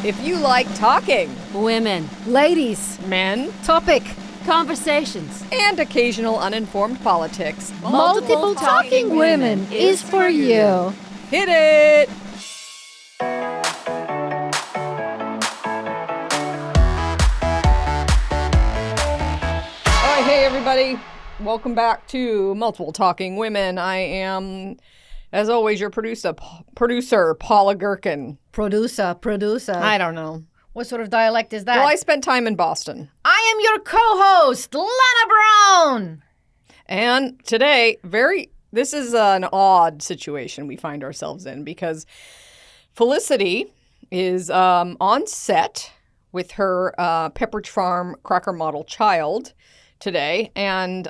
If you like talking, Women. Ladies. men, Topic. Conversations. and occasional uninformed politics, Multiple talking women is for you. hit it! All right, hey everybody. Welcome back to Multiple Talking Women. I am, as always, your producer, Paula Gherkin. Producer. I don't know. What sort of dialect is that? Well, I spent time in Boston. I am your co-host, Lana Brown. And today, this is an odd situation we find ourselves in because Felicity is on set with her Pepperidge Farm cracker model child today and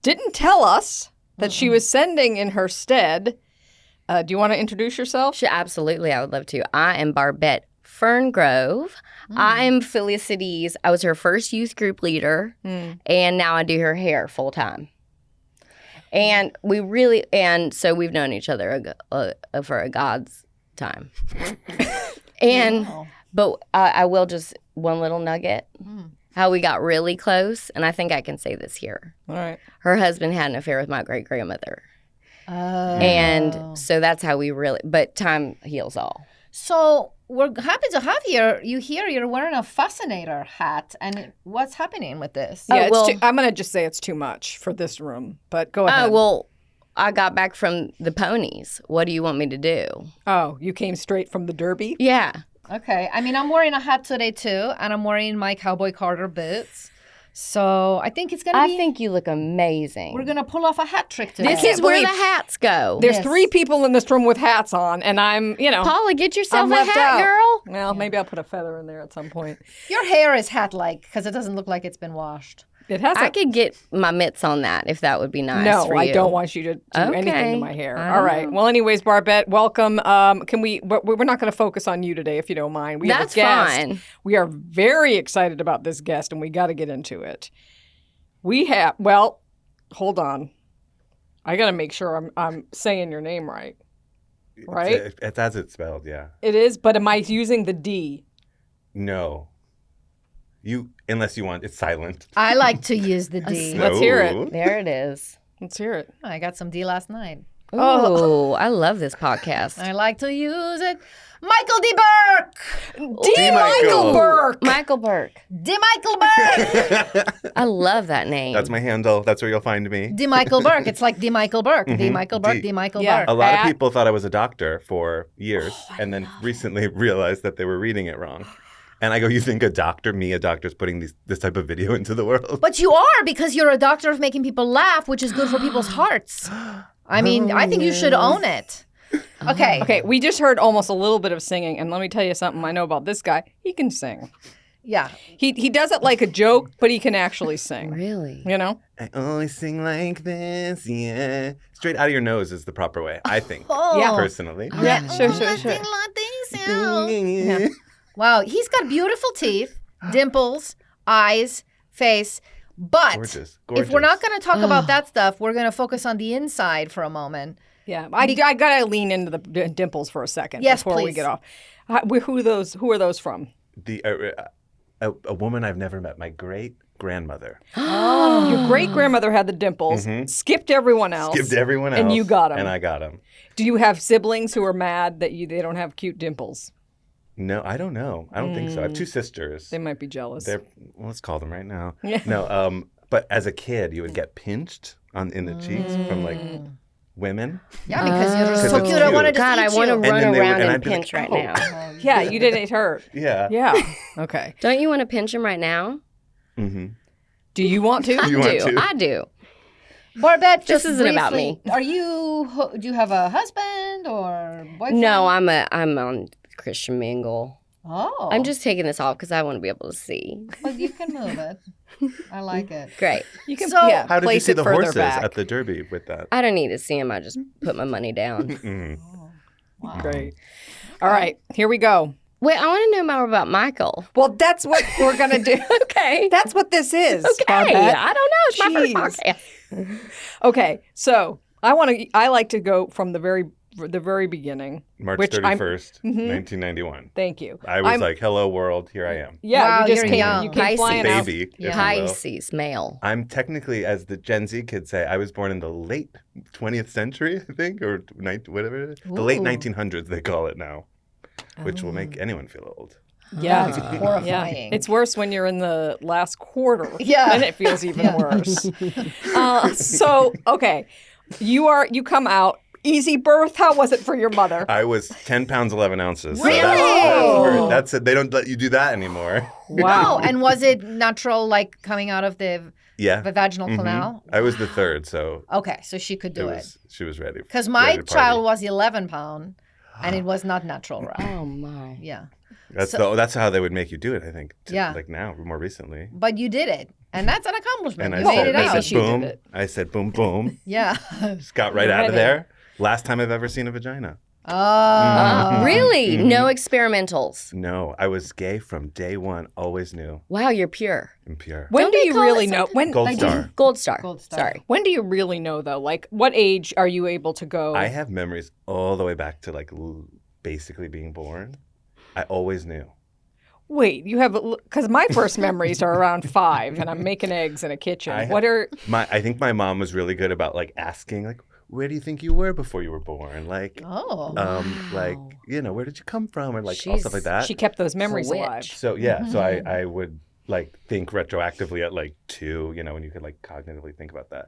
didn't tell us that she was sending in her stead. Do you want to introduce yourself? Sure, absolutely, I would love to. I am Barbette Ferngrove. I'm Felicity's, I was her first youth group leader, and now I do her hair full time. And so we've known each other for a God's time. But I will just, one little nugget, how we got really close, and I think I can say this here. All right. Her husband had an affair with my great-grandmother. And so that's how we really, but time heals all. So we're happy to have you here. You're wearing a fascinator hat. And what's happening with this? Yeah, I'm going to just say it's too much for this room, but go ahead. Oh, well, I got back from the ponies. What do you want me to do? Oh, you came straight from the Derby? Yeah. Okay. I mean, I'm wearing a hat today, too. And I'm wearing my Cowboy Carter boots. So I think it's going to be... I think you look amazing. We're going to pull off a hat trick today. This is where the hats go. There's 3 people in this room with hats on, and I'm, Paula, get yourself I'm a left hat, out. girl. Well, maybe I'll put a feather in there at some point. Your hair is hat-like because it doesn't look like it's been washed. It has. I could get my mitts on that if that would be nice for you. I don't want you to do anything to Okay. my hair. All right. Well, anyways, Barbette, welcome. Can we? We're not going to focus on you today, if you don't mind. We have That's a guest. fine. We are very excited about this guest, and we got to get into it. We have. Well, hold on. I got to make sure I'm saying your name right. Right? It's as it's spelled, yeah. It is, but am I using the D? No. Unless you want, it's silent. I like to use the D. Let's hear it. There it is. Let's hear it. I got some D last night. Oh, I love this podcast. I like to use it. Michael D. Burke! D. Michael Burke. Michael Burke. D. Michael Burke! I love that name. That's my handle. That's where you'll find me. D. Michael Burke. It's like D. Michael Burke. D. Michael Burke. D. Michael Yeah. Burke. A lot At- of people thought I was a doctor for years and then recently realized that they were reading it wrong. And I go, you think a doctor's putting this type of video into the world? But you are, because you're a doctor of making people laugh, which is good for people's hearts. I mean, I think you should own it. Okay. Okay, we just heard almost a little bit of singing, and let me tell you something I know about this guy. He can sing. Yeah. He does it like a joke, but he can actually sing. Really? You know? I always sing like this, yeah. Straight out of your nose is the proper way, I think. Yeah. Personally. Yeah, sure. Yeah. Wow, he's got beautiful teeth, dimples, eyes, face. But Gorgeous. if we're not going to talk about that stuff, we're going to focus on the inside for a moment. Yeah, I gotta lean into the dimples for a second Yes, before we please. get off. Who are those from? A woman I've never met, my great-grandmother. Your great grandmother had the dimples, skipped everyone else, Skipped everyone else. and you got them. And I got them. Do you have siblings who are mad that they don't have cute dimples? No, I don't know. I don't think so. I have 2 sisters. They might be jealous. Let's call them right now. Yeah. No, but as a kid, you would get pinched in the cheeks from like women. Yeah, because you're so it's cute. I cute. wanted to God, eat I want to you. run then they would- around and and I'd be like, pinch right "Oh." now. Yeah, you didn't hurt. Yeah. Yeah. Okay. Don't you want to pinch him right now? Mm-hmm. Do you want to? You want to? I do. Barbette, This just isn't about briefly, do you have a husband or boyfriend? No, I'm on Christian Mingle. Oh. I'm just taking this off because I want to be able to see. Well, you can move it. I like it. Great. You can. So- yeah, How did you place see it the further horses back. at the Derby with that? I don't need to see him. I just put my money down. Mm. Wow. Great. All right, here we go. Wait, I want to know more about Michael. Well, that's what we're gonna do. Okay. That's what this is. Okay. Barbette. I don't know. It's my Jeez. first podcast. Okay, so I like to go from the very the very beginning. March which 31st, 1991. Thank you. I was I'm- like, hello, world, here I am. Yeah, Wow, you just you're came, young. you came flying out. Baby, if you will. Pisces, male. I'm technically, as the Gen Z kids say, I was born in the late 20th century, I think, or whatever it is. The late Ooh. 1900s, they call it now, which will make anyone feel old. Yeah, That's it's horrifying. It's worse when you're in the last quarter. Yeah. Then it feels even worse. So, okay. You come out. Easy birth. How was it for your mother? I was 10 pounds, 11 ounces. Really? That's it. They don't let you do that anymore. Wow. And was it natural, like coming out of the Yeah. vaginal canal? I was the third, so Okay, so she could do it. she was ready. Because my ready to party. child was 11 pound, and it was not natural, right? Oh my. Yeah. That's how they would make you do it, I think. Yeah. Like now, more recently. But you did it, and that's an accomplishment. And You I made said, it I out. Maybe said she boom. did it. I said boom, boom. Yeah. Just got right You're out of ready. there. Last time I've ever seen a vagina. Oh. Really? No experimentals. No, I was gay from day one. Always knew. Wow, you're pure. And pure. When Don't do they you call really it know? When Gold star. Gold star. Gold star. Sorry. When do you really know though? Like, what age are you able to go? I have memories all the way back to like basically being born. I always knew. Wait, you have because my first memories are around 5, and I'm making eggs in a kitchen. I What are I think my mom was really good about like asking like, where do you think you were before you were born? Like, Oh. like, you know, where did you come from? Or like all stuff like that. she kept those memories a witch. alive? So yeah, so I would like think retroactively at like 2, you know, when you could like cognitively think about that.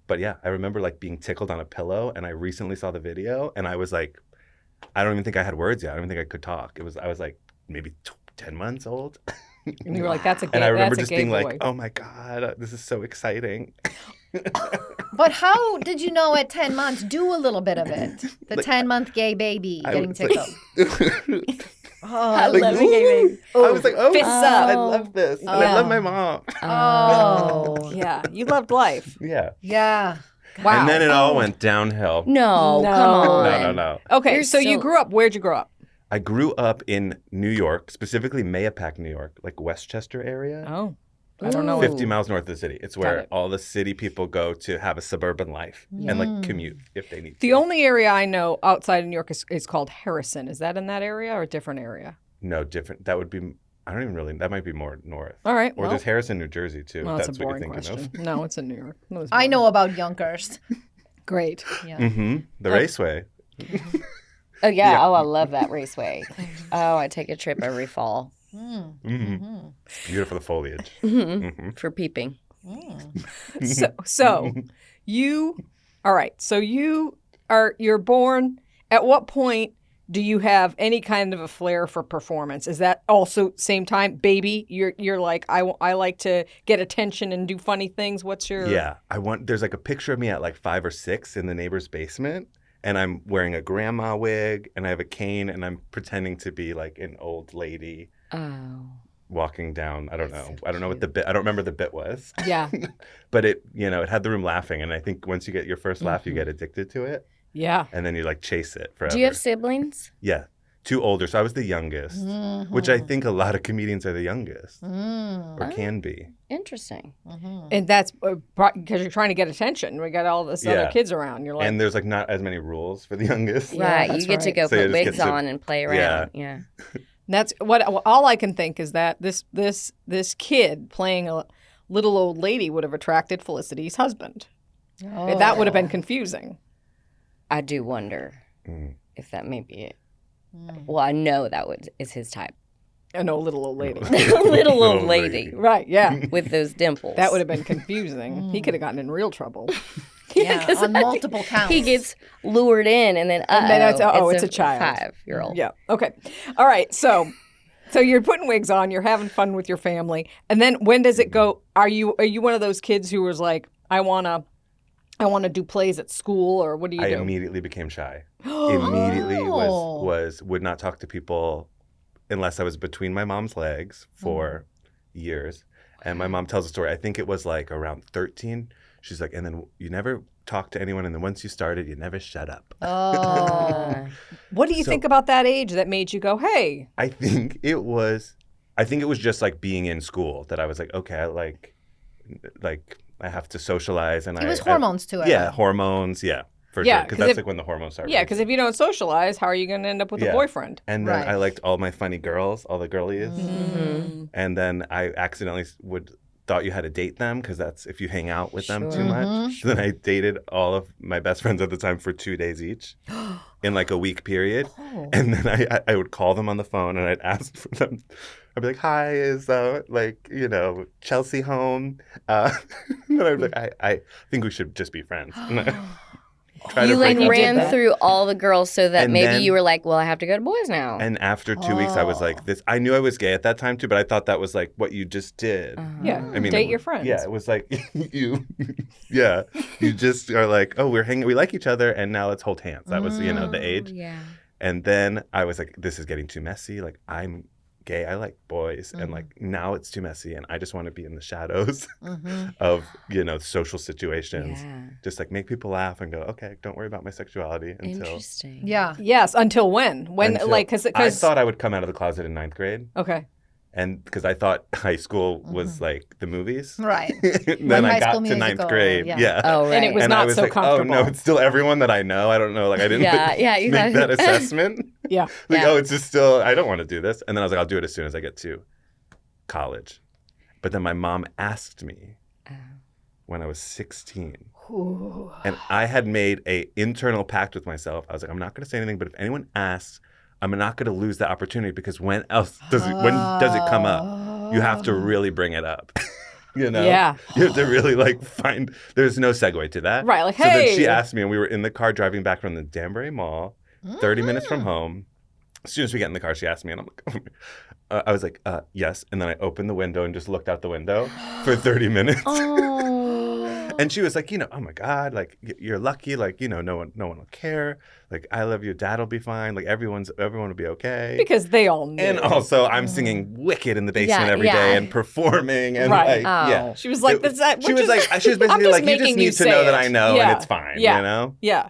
But yeah, I remember like being tickled on a pillow, and I recently saw the video, and I was like, I don't even think I had words yet. I don't even think I could talk. I was like maybe 10 months old. And you were like, "That's a gay." And I remember that's just a gay being boy. like, oh my God, this is so exciting. But how did you know at 10 months? Do a little bit of it. The Like, 10-month gay baby I getting was like- tickled. I Like, love a ooh. gay baby. I was like, oh, Fists I up. love this. And I love my mom. Oh. Yeah, you loved life. Yeah. Yeah. Wow. And then it all went downhill. No, No. come on. No. Okay, You're so you so- grew up. Where'd you grow up? I grew up in New York, specifically Mayapack, New York, like Westchester area. Oh, I don't know. 50 miles north of the city. It's where it. all the city people go to have a suburban life and like commute if they need The to. only area I know outside of New York is called Harrison. Is that in that area or a different area? No, different. That would be, I don't even really, that might be more north. All right. Or well, there's Harrison, New Jersey too. well, if that's that's a what boring you're thinking question. No, it's in New York. That was I boring. know about Yonkers. Great. Yeah. of. The raceway. Oh, yeah. Yeah. Oh, I love that raceway. Oh, I take a trip every fall It's beautiful, the foliage. for peeping. So you, all right. So you're born. At what point do you have any kind of a flair for performance? Is that also same time, baby? You're like I like to get attention and do funny things. What's your Yeah. There's like a picture of me at like 5 or 6 in the neighbor's basement. And I'm wearing a grandma wig, and I have a cane, and I'm pretending to be like an old lady Oh. walking down. I don't know. I don't know what the bit. I don't remember the bit was. Yeah. But it had the room laughing, and I think once you get your first laugh, you get addicted to it, Yeah. and then you like chase it forever. Do you have siblings? Yeah, 2 older. So I was the youngest, which I think a lot of comedians are the youngest, or can be. Interesting. And that's because you're trying to get attention. We got all this other Yeah. kids around. You're like, And there's like not as many rules for the youngest. Yeah, Right. that's You get to right. go So you put just wigs get to- on and play around. Yeah. that's what all I can think is that this kid playing a little old lady would have attracted Felicity's husband. That would have been confusing. I do wonder Mm. if that may be it. Well, I know that is his type. An old little old lady. Little old Old lady lady. Right, yeah. with those dimples. That would have been confusing. He could have gotten in real trouble. Yeah, 'cause on multiple counts. He gets lured in, and then then it's a child. 5-year-old. Yeah. Okay. All right. So you're putting wigs on, you're having fun with your family. And then when does it go? Are you one of those kids who was like, I wanna do plays at school, or what do you I do? immediately became shy. Immediately Oh. would not talk to people unless I was between my mom's legs for years. And my mom tells a story. I think it was like around 13. She's like, and then you never talk to anyone, and then once you started, you never shut up. Oh. What do you think about that age that made you go, hey? I think it was just like being in school that I was like, okay, I have to socialize, and It was hormones to it. Yeah, hormones. Yeah, for Yeah, sure. Because 'cause that's if- like when the hormones start. Yeah, because if you don't socialize, how are you going to end up with a Yeah. boyfriend? And then Right. I liked all my funny girls, all the girlies. Mm-hmm. And then I accidentally thought you had to date them because that's if you hang out with them too Sure. much. So then I dated all of my best friends at the time for 2 days each in like a week period. Oh. And then I would call them on the phone and I'd ask for them. I'd be like, "Hi, is Chelsea home?" And I'd be like, I think we should just be friends. Try You to like break up with ran them. through all the girls so that And maybe then- you were like, well, I have to go to boys now. And after 2 weeks, I was like, "This." I knew I was gay at that time too, but I thought that was like what you just did. Yeah, I mean, date your friends. Yeah, it was like you just are like, "Oh, we like each other, and now let's hold hands." That was the age. Yeah. And then I was like, "This is getting too messy. Like I'm gay. I like boys, and like now it's too messy, and I just want to be in the shadows of social situations. Yeah. Just like make people laugh and go, okay, don't worry about my sexuality until." Interesting. Yeah. Yes, until when? until- Because I thought I would come out of the closet in 9th grade. Okay. And because I thought high school was like the movies. Right. Then High I got School to 9th Musical, grade. yeah. Yeah. Oh, right. And it was and not I was so like, comfortable. oh no, it's still everyone that I know. I don't know. Like I didn't Yeah, you make got- that assessment. Yeah. Like, Yeah. oh, it's just still, I don't want to do this. And then I was like, I'll do it as soon as I get to college. But then my mom asked me when I was 16. And I had made a internal pact with myself. I was like, I'm not going to say anything, but if anyone asks, I'm not going to lose the opportunity because when does it come up? You have to really bring it up. Yeah. You have to really like find, there's no segue to that. Right, like, So then hey. she asked me and we were in the car driving back from the Danbury Mall, 30 minutes from home. As soon as we get in the car, she asked me and I'm like, I was like, yes. And then I opened the window and just looked out the window for 30 minutes. Oh. And she was like, oh my God, like you're lucky, like, no one will care. Like, I love you, Dad will be fine. Like everyone will be okay. Because they all knew. And also I'm singing Wicked in the basement Yeah, every day yeah. and performing and Right. like, Oh. yeah. She was like, She was basically I'm just like, you just making need you to say know that it. I know Yeah. and it's fine, Yeah. Yeah.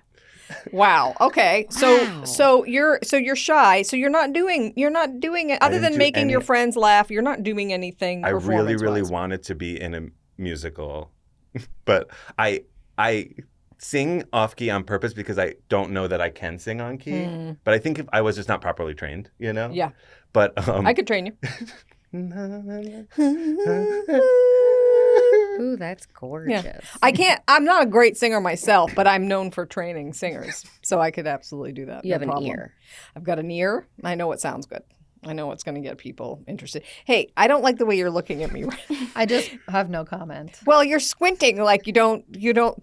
Wow. Okay. So Wow. so you're shy. So you're not doing it other didn't than do making your any- friends laugh. You're not doing anything. I really, really performance-wise. wanted to be in a musical, but I sing off key on purpose because I don't know that I can sing on key. But I think if I was just not properly trained, Yeah. But I could train you. Ooh, that's gorgeous. I'm not a great singer myself, but I'm known for training singers. So I could absolutely do that. You no have an problem. ear. I've got an ear. I know it sounds good. I know it's going to get people interested. Hey, I don't like the way you're looking at me. I just have no comment. Well, you're squinting like you don't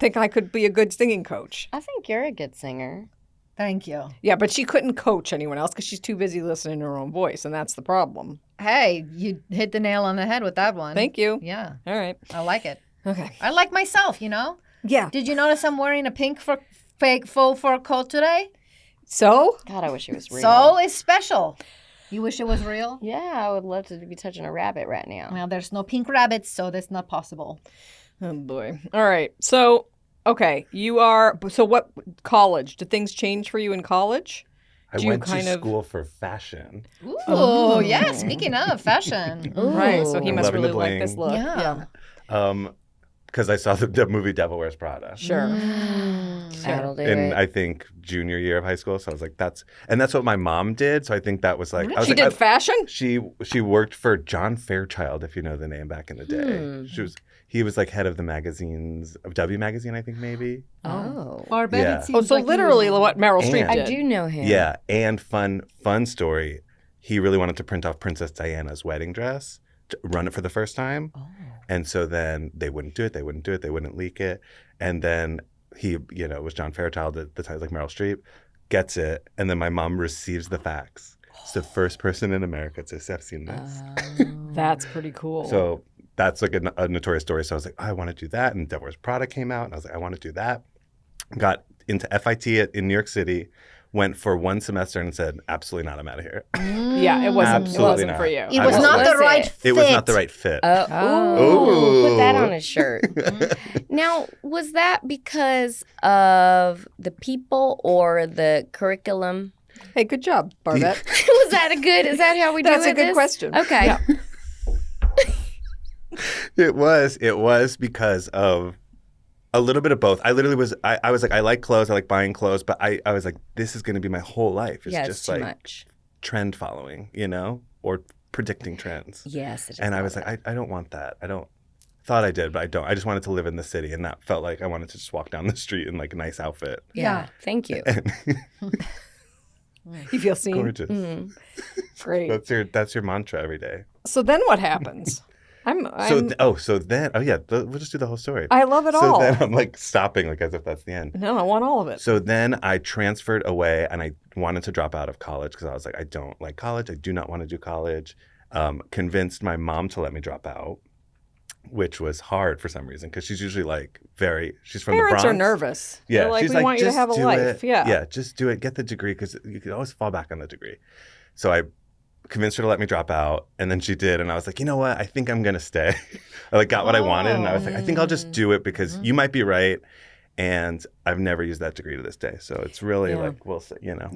think I could be a good singing coach. I think you're a good singer. Thank you. Yeah, but she couldn't coach anyone else because she's too busy listening to her own voice, and that's the problem. Hey, you hit the nail on the head with that one. Thank you. Yeah, All right. I like it. Okay. I like myself, Yeah. Did you notice I'm wearing a pink fake faux fur coat today? So? God, I wish it was real. So it's special. You wish it was real? Yeah, I would love to be touching a rabbit right now. Well, there's no pink rabbits, so that's not possible. Oh, boy. All right. So, okay. So what college? Did things change for you in college? I Do you went to kind of- school for fashion. Ooh, Oh. yeah. Speaking of fashion. Right. So he Ooh. must Loving the really like this bling. look. Yeah. Because I saw the movie Devil Wears Prada. Sure. That'll do In it. I think junior year of high school, so I was like, that's what my mom did. So I think that was like, I was She like, did fashion? She worked for John Fairchild, if you know the name back in the day. He was like head of the magazines of W Magazine, I think maybe. Oh. Barbette, Yeah. it seems Oh, so like you- literally what Meryl Streep And- I did. do know him. Yeah, and fun story. He really wanted to print off Princess Diana's wedding dress, to run it for the first time, and so then they wouldn't do it. They wouldn't leak it, and then he, it was John Fairchild at the time, like Meryl Streep, gets it, and then my mom receives the fax. It's the first person in America to say, I've seen this. That's pretty cool. So that's like a notorious story. So I was like, I want to do that. And Devil Wears Prada came out, and I was like, I want to do that. Got into FIT in New York City, went for one semester and said, absolutely not, I'm out of here. yeah, it wasn't Absolutely not. for you. It was I not was the right it? fit. It was not the right fit. Ooh, put that Ooh. on a shirt. Now, was that because of the people or the curriculum? Hey, good job, Barbette. Is that how we do it? That's a good question. Okay. Yeah. It was because of A little bit of both. I literally was. I was like, I like clothes. I like buying clothes, but I was like, this is going to be my whole life. It's Yeah, just it's too like much. trend following, or predicting trends. Yes. It is And I all was that. like, I don't want that. I don't. Thought I did, but I don't. I just wanted to live in the city, and that felt like I wanted to just walk down the street in like a nice outfit. Yeah. Thank you. You feel seen. Gorgeous. Great. That's your mantra every day. So then what happens? So then we'll just do the whole story. I love it so all. then I'm like stopping like as if that's the end. No, I want all of it. So then I transferred away and I wanted to drop out of college because I was like, I don't like college. I do not want to do college. Convinced my mom to let me drop out, which was hard for some reason because she's usually like she's from Parents the Bronx. are nervous. Yeah, They're like, she's we like, want you to "Just have a do life. it. Yeah. Yeah, just do it. Get the degree because you could always fall back on the degree. So I convinced her to let me drop out, and then she did, and I was like, you know what? I think I'm gonna stay. I like got what I wanted, and I was like, I think I'll just do it because you might be right, and I've never used that degree to this day. So it's really like we'll see. Yeah.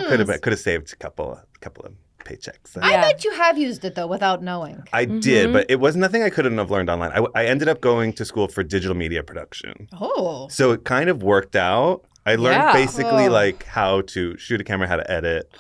Could have saved a couple of paychecks. I bet you have used it though without knowing. I did, but it was nothing I couldn't have learned online. I ended up going to school for digital media production. Oh. So it kind of worked out. I learned Yeah. basically like how to shoot a camera, how to edit.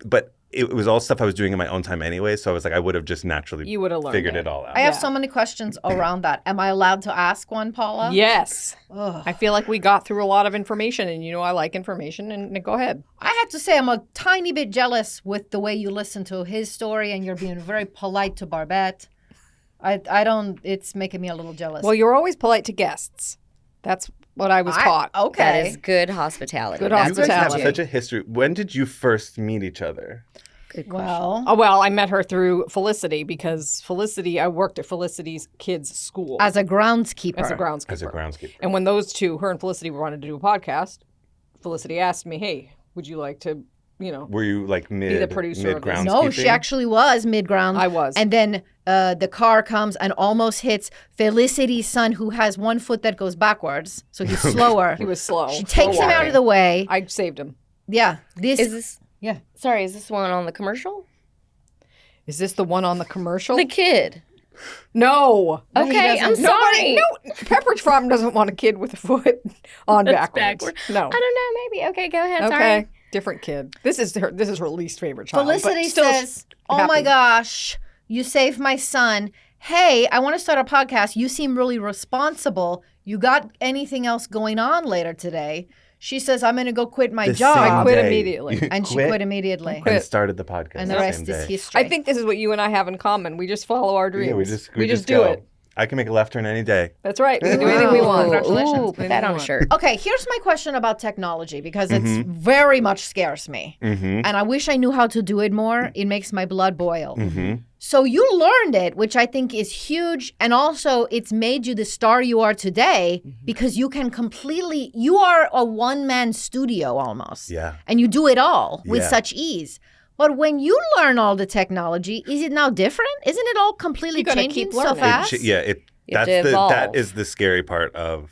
But it was all stuff I was doing in my own time anyway. So I was like, I would have just naturally You would have learned figured it all out. I have Yeah. so many questions around that. Am I allowed to ask one, Paula? Yes. Ugh. I feel like we got through a lot of information, and I like information. And go ahead. I have to say I'm a tiny bit jealous with the way you listen to his story and you're being very polite to Barbette. I don't, it's making me a little jealous. Well, you're always polite to guests. That's what I was taught. Okay. That is good hospitality. Good That's You guys have hospitality. such a history. When did you first meet each other? good question. Well, Oh, well, I met her through Felicity because I worked at Felicity's kids' school as a groundskeeper. as a groundskeeper. As a groundskeeper. And when those two, her and Felicity, wanted to do a podcast, Felicity asked me, "Hey, would you like to, Were you like the producer of this. groundskeeping? No, she actually was mid-ground. I was. And then the car comes and almost hits Felicity's son, who has one foot that goes backwards, so he's slower. He was slow. She takes slow him out walking. of the way. I saved him. Yeah. Is this? Yeah. Sorry, is this one on the commercial? Is this the one on the commercial? The kid. No. Okay, I'm Nobody, sorry. no, Pepperidge Farm doesn't want a kid with a foot on That's backwards. backward. No. I don't know. Maybe. Okay, go ahead. Okay. Sorry. Different kid. This is her least favorite child. but Felicity still says, "Oh my happy. gosh, you saved my son. Hey, I want to start a podcast. You seem really responsible. You got anything else going on later today?" She says, "I'm going to go quit my The job." same I quit day. immediately. You And she quit immediately. and started the podcast. And the the rest same is day. history. I think this is what you and I have in common. We just follow our dreams. Yeah, we just do go. it. I can make a left turn any day. That's right. We can do anything we want. Congratulations. Ooh, put that on a shirt. Okay, here's my question about technology because it's very much scares me. Mm-hmm. And I wish I knew how to do it more. It makes my blood boil. Mm-hmm. So you learned it, which I think is huge. And also, it's made you the star you are today because you can you are a one-man studio almost. Yeah. And you do it all with Yeah. such ease. But when you learn all the technology, is it now different? Isn't it all completely You gotta changing keep so learning. fast? You have to That evolve. is the scary part of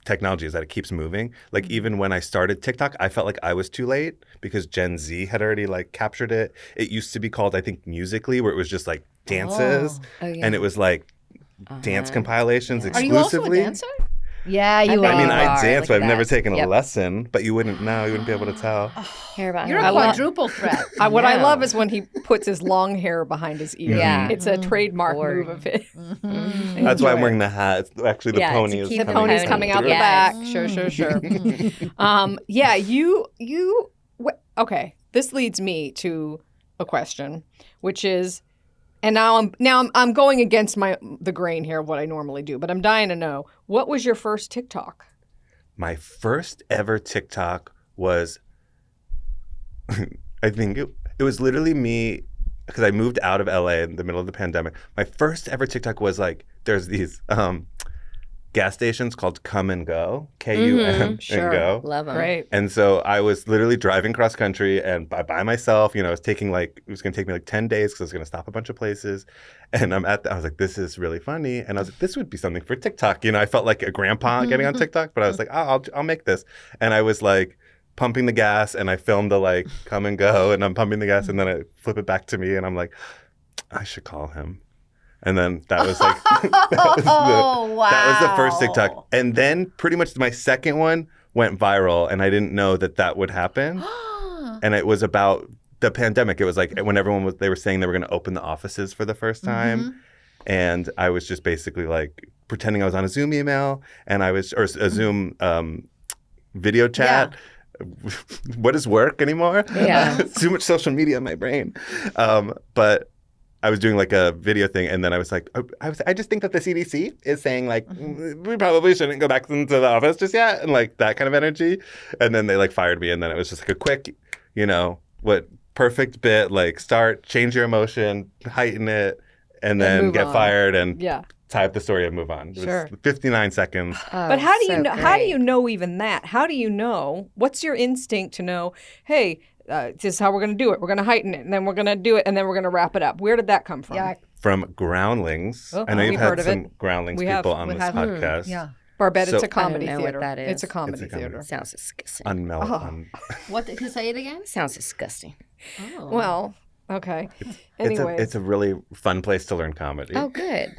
technology is that it keeps moving. Like even when I started TikTok, I felt like I was too late because Gen Z had already like captured it. It used to be called, I think, Musically, where it was just like dances, Oh, yeah. and it was like dance compilations Are exclusively. you also a dancer? Yeah, you bet are. I mean, You I are. dance, Look but at I've never that. taken a Yep. lesson. But you wouldn't know. You wouldn't be able to tell. Hair about You're hair. a quadruple threat. What I No. love is when he puts his long hair behind his ear. Yeah. It's a trademark Or- move of his. That's why I'm wearing the hat. It's actually the Yeah, pony to is keep The the coming pony's pony. coming out the Yes. back. Sure. Yeah, okay. This leads me to a question, which is, and now I'm going against the grain here of what I normally do, but I'm dying to know, what was your first TikTok? My first ever TikTok was, I think it was literally me, because I moved out of LA in the middle of the pandemic. My first ever TikTok was like, there's these gas stations called Come and Go, K-U-M Sure. and Go. Love them. Great. And so I was literally driving cross country and by myself, it was going to take me like 10 days because I was going to stop a bunch of places. And I was like, this is really funny. And I was like, this would be something for TikTok. I felt like a grandpa getting on TikTok, but I was like, I'll make this. And I was like pumping the gas and I filmed the like Come and Go and I'm pumping the gas and then I flip it back to me and I'm like, I should call him. And then that was like that was the first TikTok. And then pretty much my second one went viral, and I didn't know that would happen. And it was about the pandemic. It was like when they were saying they were going to open the offices for the first time. And I was just basically like pretending I was on a Zoom email or a Zoom video chat. What is work anymore? Yeah. Too much social media in my brain. But I was doing like a video thing, and then I was like, I just think that the CDC is saying like we probably shouldn't go back into the office just yet, and like that kind of energy. And then they like fired me, and then it was just like a quick, perfect bit, like start, change your emotion, heighten it, and then get fired and tie up the story and move on. It was 59 seconds. But how do you know? How do you know even that? How do you know? What's your instinct to know? Hey, this is how we're going to do it. We're going to heighten it, and then we're going to do it, and then we're going to wrap it up. Where did that come from? Yeah. From Groundlings. Oh, I know we've you've heard had of some it. Groundlings We people have. on this podcast. Yeah. Barbette, it's So- a comedy I don't know theater. what that is. It's a comedy It's a comedy. theater. Sounds disgusting. What? Can you say it again? Sounds disgusting. Oh. Well, okay. Anyway, It's a really fun place to learn comedy. Oh, good.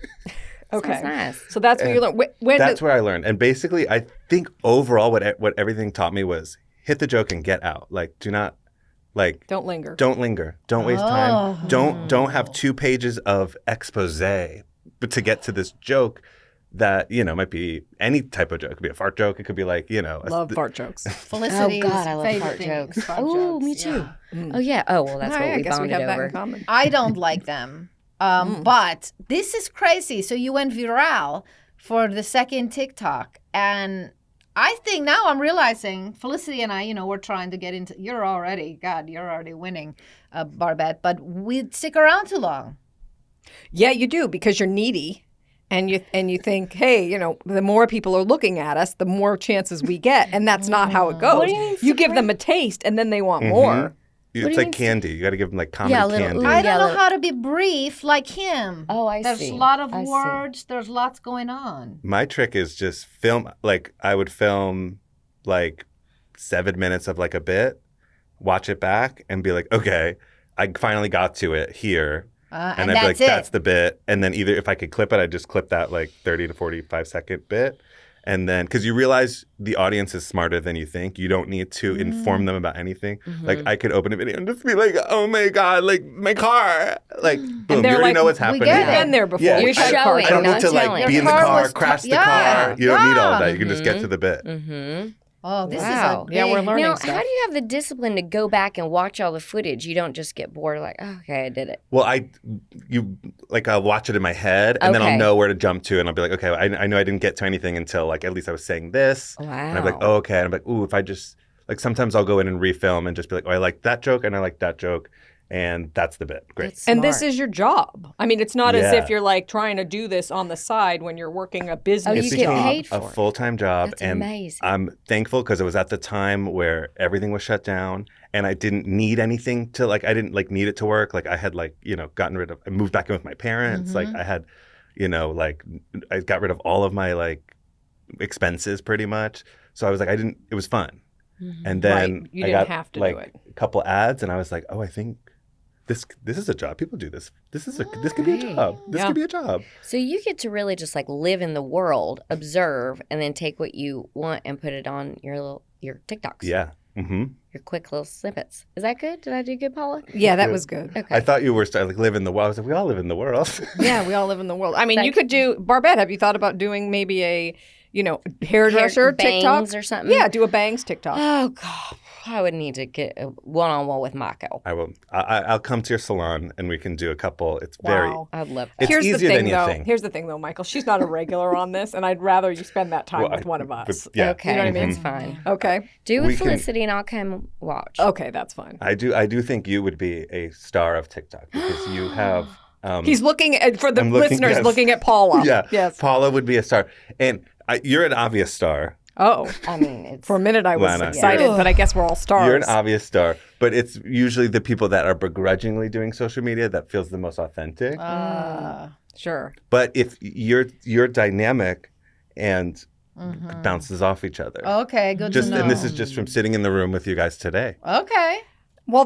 okay. Sounds nice. So that's where you learn. When That's where I learned. And basically, I think overall what everything taught me was hit the joke and get out. Like, do not, like, don't linger. don't linger. Don't waste time. Don't have 2 pages of expose but to get to this joke that, might be any type of joke. It could be a fart joke. It could be like, Love fart jokes. Felicity's Oh, God, I love favorite fart thing jokes. is fart Oh, jokes. me too. Yeah. Oh, yeah. Oh, well, that's All what right, we I guess we bonded have that over. in common. I don't like them. But this is crazy. So you went viral for the second TikTok. And I think now I'm realizing Felicity and I, we're trying to get into, you're already winning, Barbette, but we stick around too long. Yeah, you do, because you're needy. And you think, hey, the more people are looking at us, the more chances we get. And that's not how it goes. What do you mean You give them a taste, and then they want more. It's do you like mean? candy. You got to give them like comedy Yeah, a little- candy. ooh. I don't know look. how to be brief like him. Oh, I There's see. a lot of I see. words. There's lots going on. My trick is just film, like I would film like 7 minutes of like a bit, watch it back and be like, okay, I finally got to it here. And I'd be like, that's it. that's the bit. And then either if I could clip it, I'd just clip that like 30 to 45 second bit. And then, because you realize the audience is smarter than you think. You don't need to inform them about anything. Like, I could open a video and just be like, oh my God, like my car. Like, boom, you they're already like, know what's we happening. get We've it. been there before. Yeah, We've had You're car showing, I don't not need to like telling. be Your in the car car, was crash the yeah, car. You don't need all yeah. that. You can just get to the bit. Mm-hmm. Oh, this Wow. is a Yeah, we're big- learning Now, stuff. how do you have the discipline to go back and watch all the footage? You don't just get bored like, oh, okay, I did it. Well, I'll watch it in my head and then I'll Okay. know where to jump to. And I'll be like, okay, I know I didn't get to anything until like at least I was saying this. Wow. And I'm like, oh, okay. And I'm like, ooh, if I just, like sometimes I'll go in and refilm and just be like, oh, I like that joke and I like that joke. And that's the bit. Great. That's And this smart. is your job. I mean, it's not as Yeah. if you're like trying to do this on the side when you're working a business Oh, It you get became paid a for it. full-time job. That's and amazing. I'm thankful because it was at the time where everything was shut down and I didn't need anything to like, I didn't like need it to work. Like I had like, I moved back in with my parents. Like I had, like I got rid of all of my like expenses pretty much. So I was like, it was fun. And then Right. You I didn't got have to like do it. a couple ads and I was like, oh, I think this is a job. People do this. This could be a job. This Yeah. could be a job. So you get to really just like live in the world, observe, and then take what you want and put it on your TikToks. Yeah. Mm-hmm. Your quick little snippets. Is that good? Did I do good, Paula? Yeah, that was good. Okay. I thought you were like live in the world. I was like, we all live in the world. Yeah, we all live in the world. I mean, Like- you could do Barbette. Have you thought about doing maybe a, hairdresser TikTok bangs or something? Yeah, do a bangs TikTok. Oh God, I would need to get a one-on-one with Michael. I will. I'll come to your salon and we can do a couple. It's very. Wow. I'd love that. It's Here's the easier thing, than you though. think. Here's the thing, though, Michael. She's not a regular on this, and I'd rather you spend that time Well, with one of us. Yeah. Okay, You know what I mean? that's fine. Okay. Do We with can- Felicity, and I'll come watch. Okay, that's fine. I do think you would be a star of TikTok because you have. He's looking at, for the I'm looking- listeners, yes. looking at Paula. Yeah. Yes. Paula would be a star, and you're an obvious star. Oh, I mean, it's for a minute I was Lana, excited, you're- but I guess we're all stars. You're an obvious star, but it's usually the people that are begrudgingly doing social media that feels the most authentic. Sure. But if you're dynamic and bounces off each other. Okay, good Just to know. and this is just from sitting in the room with you guys today. Okay. Well,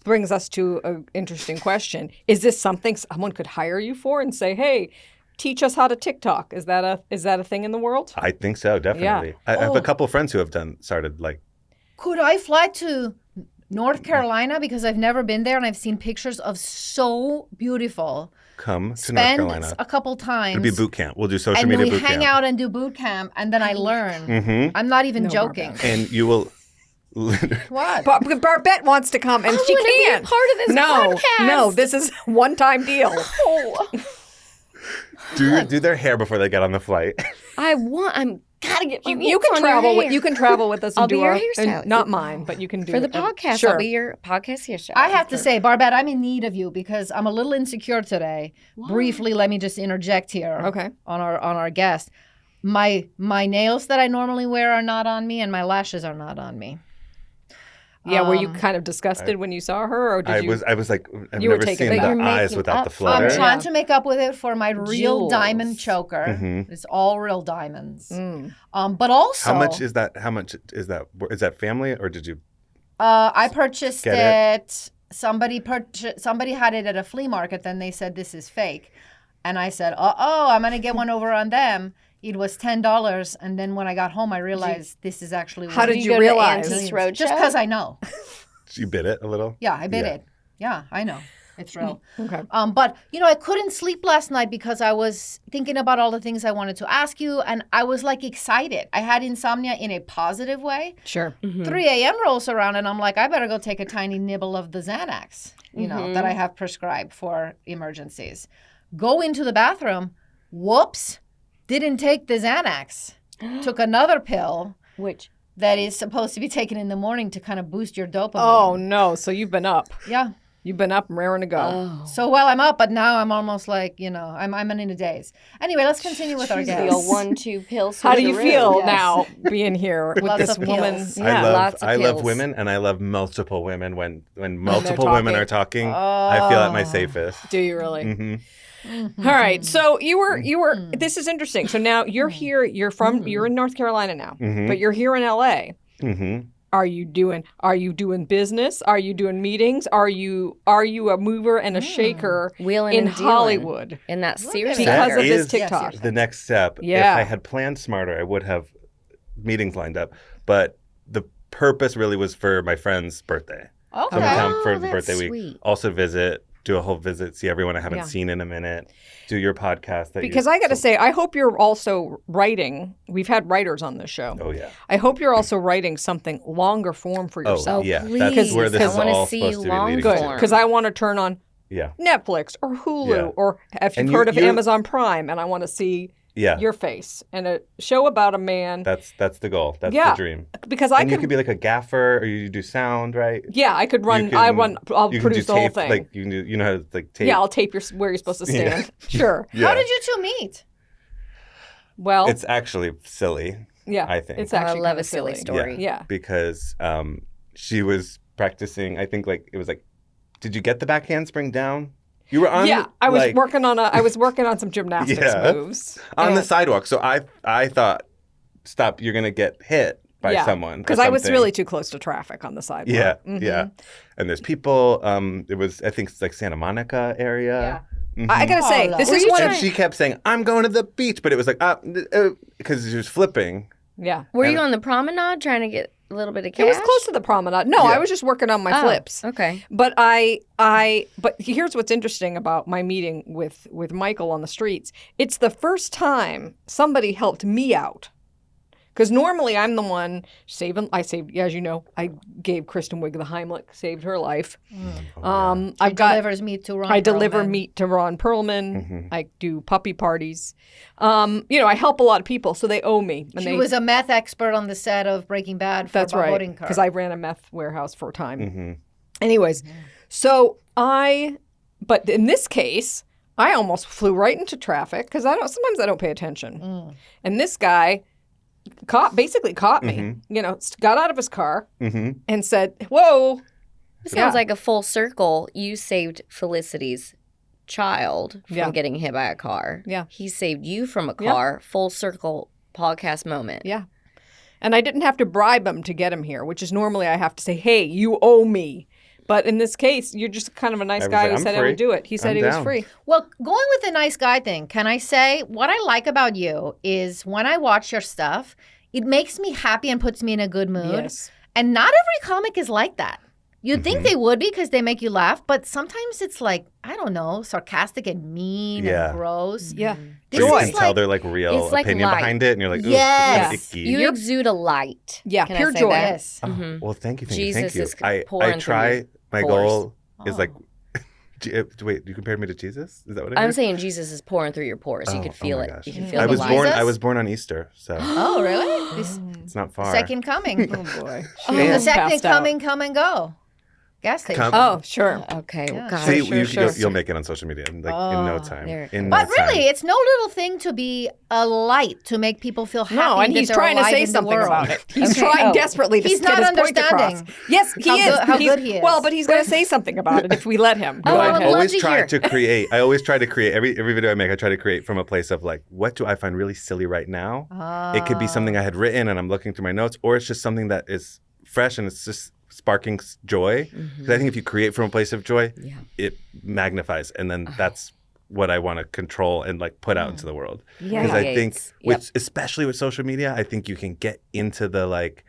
brings us to an interesting question. Is this something someone could hire you for and say, "Hey, teach us how to TikTok"? Is that a thing in the world? I think so, definitely. I have a couple friends who have started like. Could I fly to North Carolina, because I've never been there and I've seen pictures of so beautiful. Come to North Carolina. Spend a couple times. It'll be boot camp. We'll do social and media we boot camp. hang out and do boot camp, and then I learn. I'm not even joking. And you will. What? Barbette wants to come, and she can't. Be a part of this podcast. No, this is a one-time deal. Do their hair before they get on the flight. I'm gotta get. You can travel. You can travel with us. I'll and be do your our, hairstylist. and not mine, but you can do for the it. podcast. Sure. I'll be your podcast hairstylist. I have to say, Barbette, I'm in need of you because I'm a little insecure today. Briefly, let me just interject here. Okay. On our guest, my nails that I normally wear are not on me, and my lashes are not on me. Yeah, were you kind of disgusted when you saw her, or did you? I was like, I've You were never taken seen back. the You're eyes making without up the for it. I'm flutter. trying to make up with it for my real Jewels. diamond choker. Mhm. It's all real diamonds. Mm. But also, How much is that? How much is that? Is that family or did you? I purchased Get it. Somebody had it at a flea market. Then they said this is fake, and I said, I'm gonna get one over on them. It was $10, and then when I got home, I realized this is actually. How did you go realize? To Antiques Roadshow? Just because I know. You bit it a little. Yeah, I bid Yeah. it. Yeah, I know. It's real. Okay. But, I couldn't sleep last night because I was thinking about all the things I wanted to ask you, and I was, excited. I had insomnia in a positive way. Sure. 3 a.m. rolls around, and I'm like, I better go take a tiny nibble of the Xanax, that I have prescribed for emergencies. Go into the bathroom. Whoops. Didn't take the Xanax. Took another pill. Which? That is supposed to be taken in the morning to kind of boost your dopamine. Oh no! So you've been up. Yeah. You've been up and raring to go. Oh. So well, I'm up, but now I'm almost like, I'm in a daze. Anyway, let's continue with our She's the guest. old 1-2 pill. How do you feel Yes. now being here with Lots this of woman? pills. Yeah. lots of I love pills. women and I love multiple women. When multiple women are talking, I feel at my safest. Do you really? Hmm. All right. So you were. This is interesting. So now you're here. You're in North Carolina now, but you're here in LA. Hmm. Are you doing business? Are you doing meetings? Are you a mover and a shaker Wheeling in and dealing. Hollywood? And that's Look at serious. it. Because That of this is TikTok. the next step. Yeah. If I had planned smarter, I would have meetings lined up. But the purpose really was for my friend's birthday. Come to Okay. town for the that's birthday week. sweet. Also do a whole visit, see everyone I haven't Yeah. seen in a minute. Do your podcast. Because I got to say, I hope you're also writing. We've had writers on this show. Oh, yeah. I hope you're also writing something longer form for Oh, yourself. yeah. please. That's where this I is wanna all see supposed to be long leading Good, to. form. because I want to turn on Yeah. Netflix or Hulu Yeah. or if you've And heard of you're- Amazon Prime, and I want to see Yeah. your face and a show about a man. That's the goal. That's Yeah. the dream. Because I And you could be like a gaffer or you do sound, right? yeah, I could run. You I'll can produce do the whole tape, thing. Like you can do, you know how to like tape. Yeah, I'll tape where you're supposed to Yeah. stand. Sure. Yeah. How did you two meet? Well, It's actually silly. yeah, I think. it's I actually love kinda a silly silly. story. Yeah. Because she was practicing. I think it was did you get the back handspring down? You were on. Yeah, I was working on some gymnastics Yeah. moves on the And- sidewalk. So I thought, stop! You're gonna get hit by someone. because I was really too close to traffic on the sidewalk. Yeah, Mhm. yeah. And there's people. It was I think it's like Santa Monica area. Yeah. I gotta say, Oh, this were is you one. And Of, she kept saying, "I'm going to the beach," but it was like, because she was flipping. yeah, Were you on the promenade trying to get a little bit of cash? it was close to the promenade. No, Yeah. I was just working on my Oh, flips. Okay. But but here's what's interesting about my meeting with Michael on the streets. It's the first time somebody helped me out. Because normally I'm the one saving. I saved, as you know, I gave Kristen Wiig the Heimlich, saved her life. I've got. Delivers meat to Ron I deliver Perlman. meat to Ron Perlman. Mm-hmm. I do puppy parties. I help a lot of people, so they owe me. And She they, was a meth expert on the set of Breaking Bad for that's Bob right, Odenkirk. because I ran a meth warehouse for a time. Mm-hmm. Anyways, so but in this case, I almost flew right into traffic because sometimes I don't pay attention. And this guy basically caught me, got out of his car Mm-hmm. and said, whoa. It sounds like a full circle. You saved Felicity's child from Yeah. getting hit by a car. Yeah. He saved you from a Yeah. car. Full circle podcast moment. Yeah. And I didn't have to bribe him to get him here, which is normally I have to say, hey, you owe me. But in this case, you're just kind of a nice I was guy like, who "I'm said I free. would do it. He said I'm he was down." free. Well, going with the nice guy thing, can I say what I like about you is when I watch your stuff, it makes me happy and puts me in a good mood. Yes. And not every comic is like that. You'd think they would be because they make you laugh, but sometimes it's like, I don't know, sarcastic and mean Yeah. and gross. Yeah. This Or you is can tell like, they're like real it's like opinion light. behind it, and you're like, ooh, Yes. it's icky. You exude a light. Yeah, Can I pure say joy. that? yes. Oh, Mhm. well, thank you. Jesus Thank you. is I pouring through try. your My pores. goal is Oh. like, wait, you compared me to Jesus? Is that what I I'm heard? saying Jesus is pouring through your pores. You Oh, could feel my it. gosh. You can feel I the was light. born. Jesus? I was born on Easter, so Oh, really? This it's not far. second coming. Oh boy. The second Passed out. coming, come and go. Gas station. Come- Oh, sure. Okay. Yeah. Gosh. See, sure. you'll make it on social media in no time. there it In But no time. really, it's no little thing to be a light to make people feel happy. No, and that he's they're trying to alive say in the something world. about it. He's Okay. trying Oh. desperately to He's get not his point across. understanding Yes, he how is. good- how He's- good he is. Well, but he's going to say something about it if we let him. Oh, Go I But would ahead. I love always to try hear. to create. I always try to create every video I make. I try to create from a place of like, what do I find really silly right now? It could be something I had written and I'm looking through my notes, or it's just something that is fresh and it's just sparking joy. Because I think if you create from a place of joy, Yeah. it magnifies, and then that's what I want to control and like put out into the world. Yeah. Because I think, Radiates. Yep. especially with social media, I think you can get into the like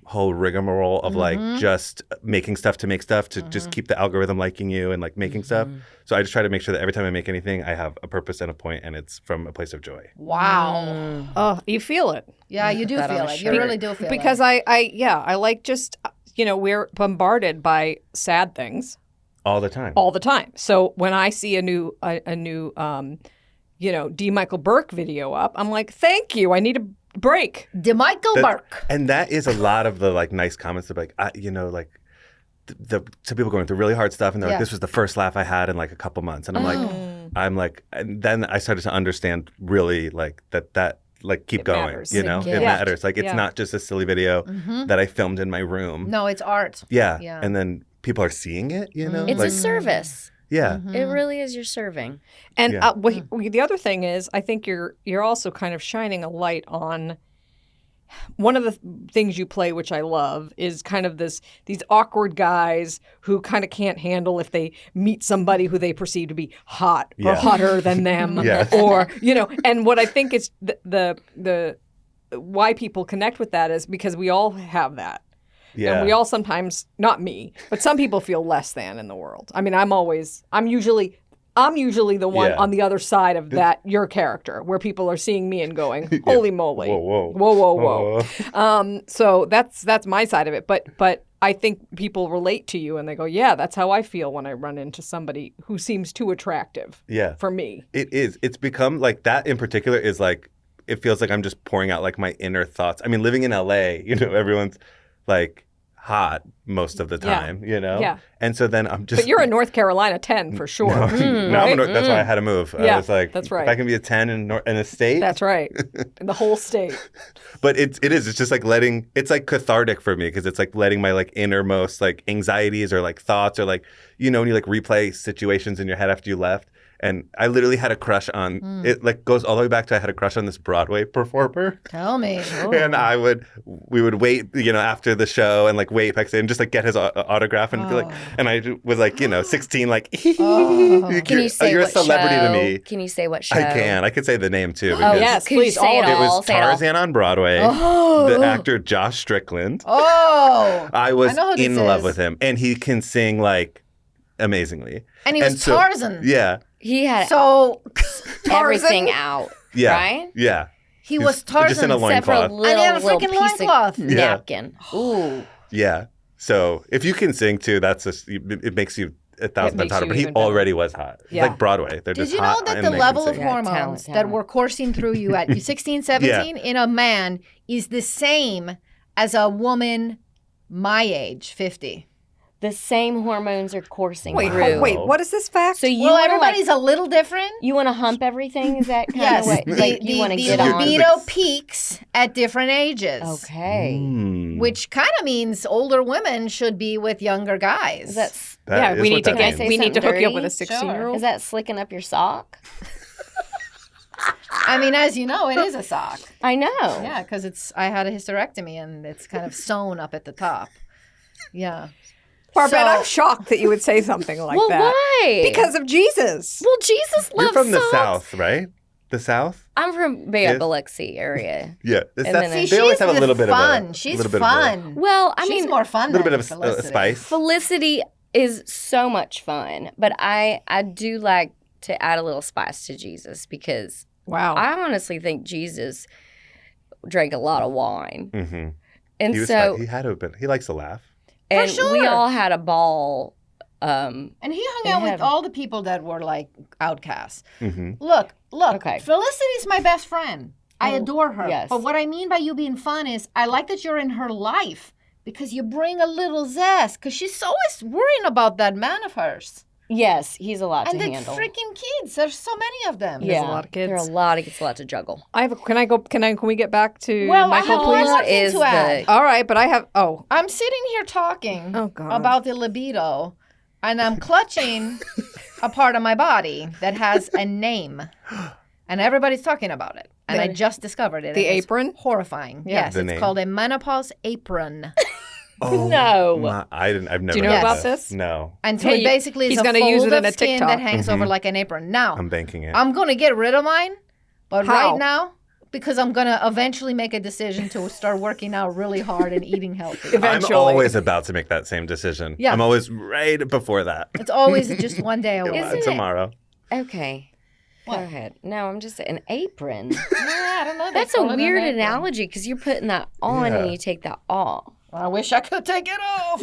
whole rigmarole of like just making stuff to make stuff to just keep the algorithm liking you and like making stuff. So I just try to make sure that every time I make anything, I have a purpose and a point, and it's from a place of joy. Wow. Oh, you feel it. Yeah, you do That on feel a it. You shirt. really do feel Because it. I like just, we're bombarded by sad things All the time. all the time. So when I see a new D. Michael Burke video up, I'm like, thank you. I need a break. DeMichael Burke. And that is a lot of the like nice comments of like, the to people going through really hard stuff, and they're Yeah. like, this was the first laugh I had in like a couple months. And I'm like, and then I started to understand really like that like keep It going, matters. you know, It's a it gift. matters. Like it's Yeah. not just a silly video that I filmed in my room. No, it's art. Yeah. Yeah. And then people are seeing it, you know? It's like, a service. yeah. It really is your serving. And Yeah. the other thing is, I think you're also kind of shining a light on one of the things you play, which I love, is kind of these awkward guys who kind of can't handle if they meet somebody who they perceive to be hot or Yeah. hotter than them, Yes. or And what I think is the why people connect with that is because we all have that. Yeah. And we all sometimes, not me, but some people feel less than in the world. I mean, I'm usually the one Yeah. on the other side of that, your character, where people are seeing me and going, holy moly. Whoa. So that's my side of it. But I think people relate to you and they go, yeah, that's how I feel when I run into somebody who seems too attractive Yeah. for me. It is. It's become like that in particular is like, it feels like I'm just pouring out like my inner thoughts. I mean, living in LA, everyone's like hot most of the Yeah. time, Yeah. And so then I'm just. But you're a North Carolina 10 for sure. No, right? that's why I had to move. Yeah, I was like, that's right. If I can be a 10 in a state. That's right. In the whole state. But it is. It's just like it's like cathartic for me because it's like letting my like innermost like anxieties or like thoughts or like, when you like replay situations in your head after you left. And I literally had a crush on it. Like goes all the way back to I had a crush on this Broadway performer. Tell me. And we would wait, after the show and like wait backstage and just like get his autograph and be like, and I was like, 16, like, Can you say you're what a celebrity show? to me. Can you say what show? I could say the name too. Oh, Because yes, Could you please, say all it of it all? was Say it all. Tarzan on Broadway. The actor Josh Strickland. Oh. I was know who this in love is. with him, and he can sing like amazingly. And he was so- Tarzan. Yeah, He had So everything out, yeah, right? yeah. he was Just in a Tarzan. loin- Except for a loincloth. little, And he had a little freaking piece loincloth. of Yeah. napkin. Ooh. Yeah. So if you can sing too, that's just it makes you 1,000 times makes hotter. you But he even better. already was hot. It's Yeah. like Broadway. They're Did just you know hot that and the they can level of sing. Yeah, hormones talent. that were coursing through you at 16, 17 in a man is the same as a woman my age, 50? The same hormones are coursing Wait, through. what is this fact? So you Well, wanna, everybody's a little different. you want to hump everything? Is that kind Yes, of what like the, you want to the get on? libido peaks at different ages. Okay. Mm. Which kind of means older women should be with younger guys. That's That yeah, is we what need to that Can I means. say we need to hook you up with a something 16-year-old. is that slicking up your sock? I mean, as you know, it is a sock. I know. Yeah, because I had a hysterectomy and it's kind of sewn up at the top. Yeah. Barbette, So- I'm shocked that you would say something like Well, that. why? Because of Jesus. well, Jesus You're loves from the salt. South, right? The South? I'm from Yes. Biloxi area. Yeah. And That's, then See, they always she's have a the little bit fun. of a She's little bit fun. Well, I She's mean, more fun a little bit than of Felicity. spice. Felicity is so much fun, but I do like to add a little spice to Jesus because Wow. I honestly think Jesus drank a lot of wine, Mm-hmm. and He was so he had to have been. He likes to laugh. and sure. we all had a ball. And he hung In out with heaven. all the people that were like outcasts. Mm-hmm. Look. Okay. Felicity's my best friend. I Oh, adore her. yes. But what I mean by you being fun is I like that you're in her life because you bring a little zest. Because she's always worrying about that man of hers. Yes, he's a lot And to the handle. freaking kids. There's so many of them. There's a lot of kids. There are a lot of it's a lot to juggle. I have. Can we get back to Well, I Michael, have one please? more thing is to add. the All right, but I have. Oh, I'm sitting here talking Oh, God. about the libido, and I'm clutching a part of my body that has a name, and everybody's talking about it. And I just discovered it. The and it's apron? horrifying. Yeah. Yes, The it's name. called a menopause apron. Oh, No. I've never. Do you know heard about of this? No, And so Hey, it basically he's is a gonna fold use it in of a skin TikTok. that hangs over like an apron. Now, I'm banking it. I'm going to get rid of mine, but How? right now, because I'm going to eventually make a decision to start working out really hard and eating healthy. Eventually. I'm always about to make that same decision. Yeah. I'm always right before that. It's always just one day away. Isn't it- Tomorrow. Okay. What? Go ahead. No, I'm just an apron. Yeah, I don't know. That's a call it an weird apron. analogy because you're putting that on Yeah. and you take that off. I wish I could take it off.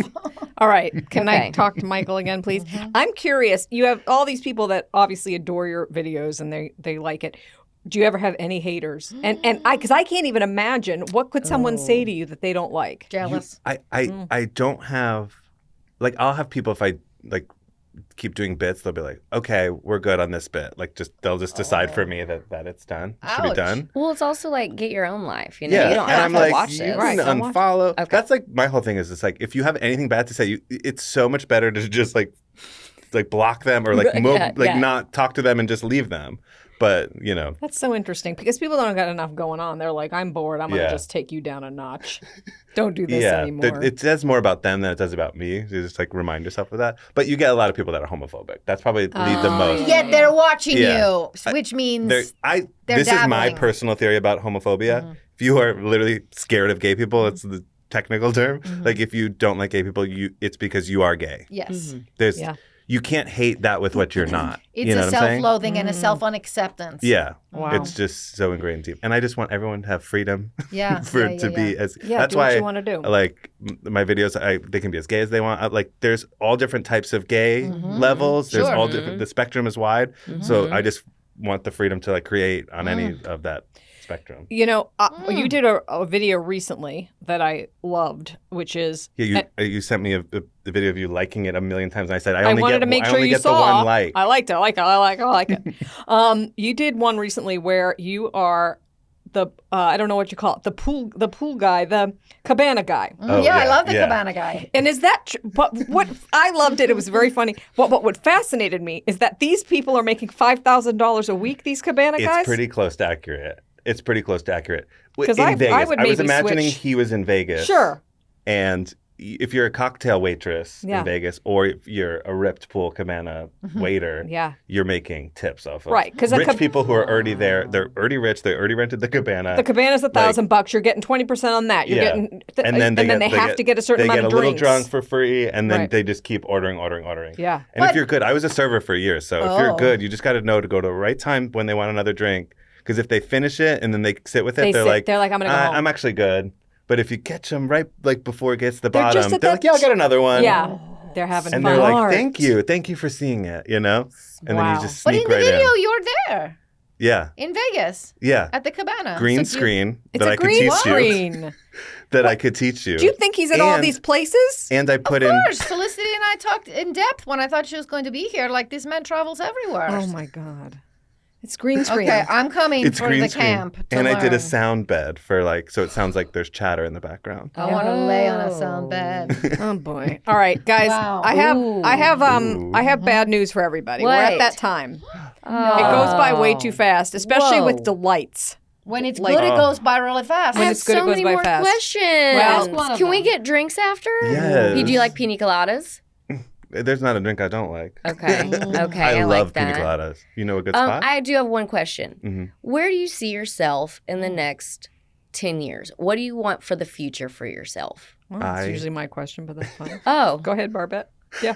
all right. Can I Okay. talk to Michael again, please? I'm curious. You have all these people that obviously adore your videos and they like it. Do you ever have any haters? And because I can't even imagine what could someone say to you that they don't like. Jealous. I don't have, like, I'll have people, if I like keep doing bits, they'll be like, okay, we're good on this bit. Like, they'll just decide for me that it's done. It should be Ouch. done. Well, it's also like get your own life. You know, Yeah, you don't and have I'm to like, watch you this. Right, can don't watch unfollow. Okay. That's like my whole thing is it's like if you have anything bad to say, it's so much better to just like block them or like move, Yeah. not talk to them and just leave them. But you know, That's so interesting because people don't got enough going on. They're like, I'm bored. I'm going to Yeah. just take you down a notch. Don't do this yeah, anymore. it says more about them than it does about me. You just like remind yourself of that. But you get a lot of people that are homophobic. That's probably the most. Yet they're watching Yeah. you, which means They're this is my dabbling. personal theory about homophobia. If you are literally scared of gay people, it's the technical term. Like if you don't like gay people, it's because you are gay. yes, There's Yeah. you can't hate that with what you're not. it's you know a what I'm saying? self-loathing and a self-unacceptance. Yeah. Wow. It's just so ingrained deep. And I just want everyone to have freedom Yeah, for yeah, to yeah, be yeah. as Yeah, that's do what why you wanna do. like my videos they can be as gay as they want. Like there's all different types of gay levels. There's Sure. all different the spectrum is wide. So I just want the freedom to like create on any of that spectrum. You know, you did a video recently that I loved, which is Yeah, you sent me a video of you liking it a million times and I said I I only wanted get to make I sure only you get saw. the one like. I liked it. I like it. You did one recently where you are the I don't know what you call it, the pool guy, the cabana guy. Oh, yeah, I yeah, love the yeah. cabana guy. And is that but what I loved it. It was very funny. What fascinated me is that these people are making $5,000 a week. These cabana guys. It's pretty close to accurate. It's pretty close to accurate. 'Cause In I Vegas, would I was maybe imagining switch. he was in Vegas. Sure. And if you're a cocktail waitress Yeah. in Vegas, or if you're a ripped pool cabana waiter, Yeah. you're making tips off of Right, 'cause a rich people who are already there. They're already rich. They already rented the cabana. The cabana's $1,000. You're getting 20% on that. You're Yeah. getting, and then they, have to get a certain they amount get of a little drinks. drunk for free, and then Right. they just keep ordering. Yeah. And if you're good, I was a server for years, so if you're Oh. good, you just got to know to go to the right time when they want another drink. Because if they finish it and then they sit with it, They they're sit- like, they're like, I'm gonna go home." I'm actually good. But if you catch them right like before it gets to the They're just bottom, at they're that like, yeah, I'll get another one. Yeah. They're having And fun. they're like, thank you for seeing it, you know? And then Wow. you just But sneak in the right video, in. you're there Yeah, in Vegas yeah. at the cabana. Green So you- screen It's that a I could green teach you. screen. That I could teach you. Do you think he's in all And- these places? And I put Of in. course, Felicity and I talked in depth when I thought she was going to be here. Like, this man travels everywhere. Oh my God. It's green screen. Okay, I'm coming It's for green the screen. camp to And I did a learn. sound bed for like, so it sounds like there's chatter in the background. I want to lay on a sound bed. Oh boy. All right, guys. Wow. I have bad news for everybody. We're at What? that time. Oh. It goes by way too fast, especially Whoa. with delights. When it's Like- good, it goes by really fast. I When have it's good, it so goes many by more fast. questions. Well, Ask one of Can we them. get drinks after? Yes. Do you like pina coladas? There's not a drink I don't like. Okay. Okay. I love like that. pina coladas. You know a good spot? I do have one question. Mm-hmm. Where do you see yourself in the next 10 years? What do you want for the future for yourself? Well, that's usually my question, but that's fine. Oh. Go ahead, Barbette. Yeah.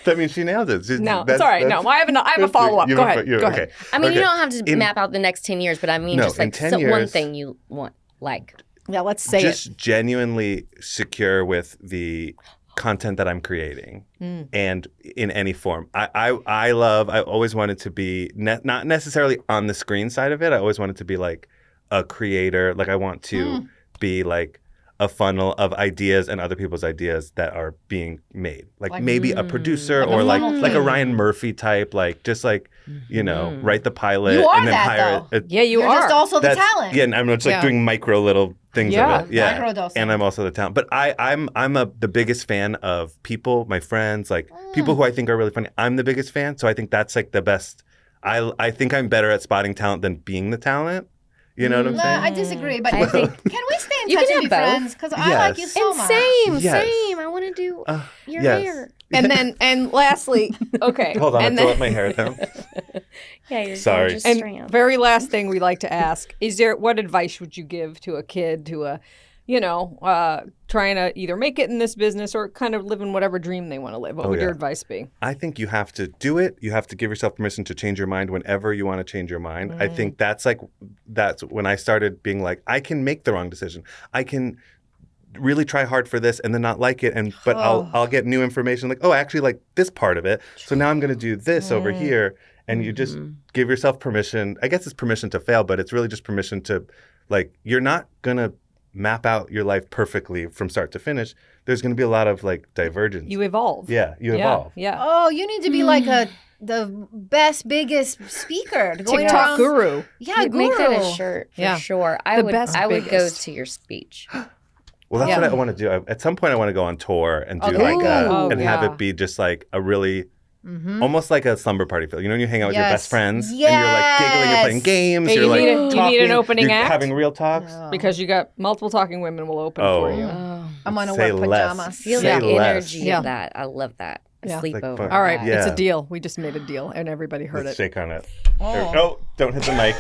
That means she nailed it. No, it's all right. No, I have a follow-up. Go ahead. Go ahead. Okay. I mean, you Okay. don't have to map out the next 10 years, but I mean, No, just in like 10 one years- thing you want, like. Yeah, let's say Just genuinely secure with the content that I'm creating and in any form. I always wanted to be not necessarily on the screen side of it. I always wanted to be like a creator. Like I want to be like a funnel of ideas and other people's ideas that are being made. Like maybe a producer or like a Ryan Murphy type, like just like, you know, write the pilot You are and then that, hire though. Yeah, you You're are. just also the That's- talent. Yeah, and I'm just like Yeah. doing micro little things Yeah. of it. Yeah, Microdosing. and I'm also the talent. But I'm the biggest fan of people, my friends, like people who I think are really funny. I'm the biggest fan, so I think that's like the best. I think I'm better at spotting talent than being the talent. You know what I'm No, saying? I disagree, but I think- can we stay in You touch can and be have both. friends? Because I like you Yes. so And much. same. Yes. I want to do your yes. hair. And lastly, okay. Hold on, I and have to then, let my hair down. Yeah, you're Sorry. gorgeous and strand. very last thing we like to ask is what advice would you give to a kid, to a, trying to either make it in this business or kind of living whatever dream they want to live? What would your yeah. advice be? I think you have to do it. You have to give yourself permission to change your mind whenever you want to change your mind. I think that's when I started being like, I can make the wrong decision. I can really try hard for this and then not like it, but I'll get new information like, oh, actually like this part of it. So now I'm going to do this over here, and you just give yourself permission. I guess it's permission to fail, but it's really just permission to, like, you're not going to map out your life perfectly from start to finish. There's going to be a lot of like divergence. You evolve. Yeah, you evolve. Yeah. Oh, you need to be like the best, biggest speaker. Going TikTok around- guru. Yeah, You'd guru. make that a shirt for Yeah. sure. I The would best, go biggest. to your speech. Well, that's Yeah. what I want to do. At some point, I want to go on tour and do Okay. like Ooh. and have Yeah. it be just like a really, almost like a slumber party feel. You know, when you hang out with your Yes. best friends and you're like giggling, you're playing Yes. games, Hey, you're you like need a- you need talking, an opening you're act? having real talks. Because you got multiple talking women will open Oh. for you. I'm gonna Say wear less. pajamas. Feel Say the less. energy Yeah. of that. I love that. A Yeah. sleepover. fun. All right, it's Yeah. a deal. We just made a deal, and everybody heard Let's it. shake on it. Oh, don't hit the mic.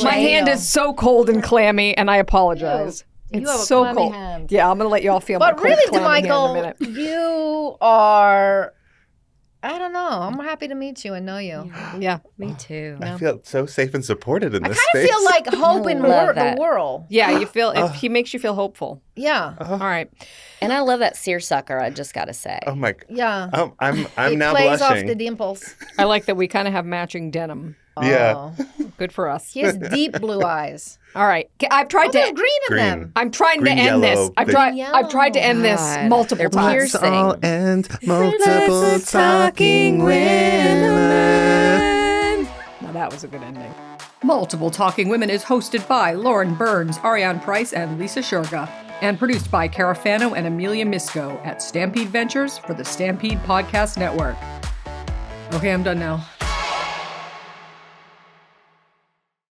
My hand is so cold and clammy, and I apologize. You It's have a so clammy cold. hand. Yeah, I'm gonna let you all feel my But cold, really, clammy hand in a DeMichael, minute. you are. I don't know. I'm happy to meet you and know you. Yeah, Me too. I feel so safe and supported in I this kind of space. feel like hope in Love the that. world. yeah. You feel if he makes you feel hopeful. Yeah, All right. And I love that seersucker, I just got to say. Oh my! yeah. I'm It now plays blushing. off the dimples. I like that we kind of have matching denim. Yeah. Oh. Good for us. He has deep blue eyes. All right. I've tried Oh, there's to. green in Green. them. I'm trying Green, to end this. yellow, I've big- tried. Green, I've tried to end this God, multiple they're times. piercing. Let's all end multiple talking women. Now that was a good ending. Multiple Talking Women is hosted by Lauren Burns, Ariane Price, and Lisa Shurga, and produced by Cara Fano and Amelia Misko at Stampede Ventures for the Stampede Podcast Network. Okay, I'm done now.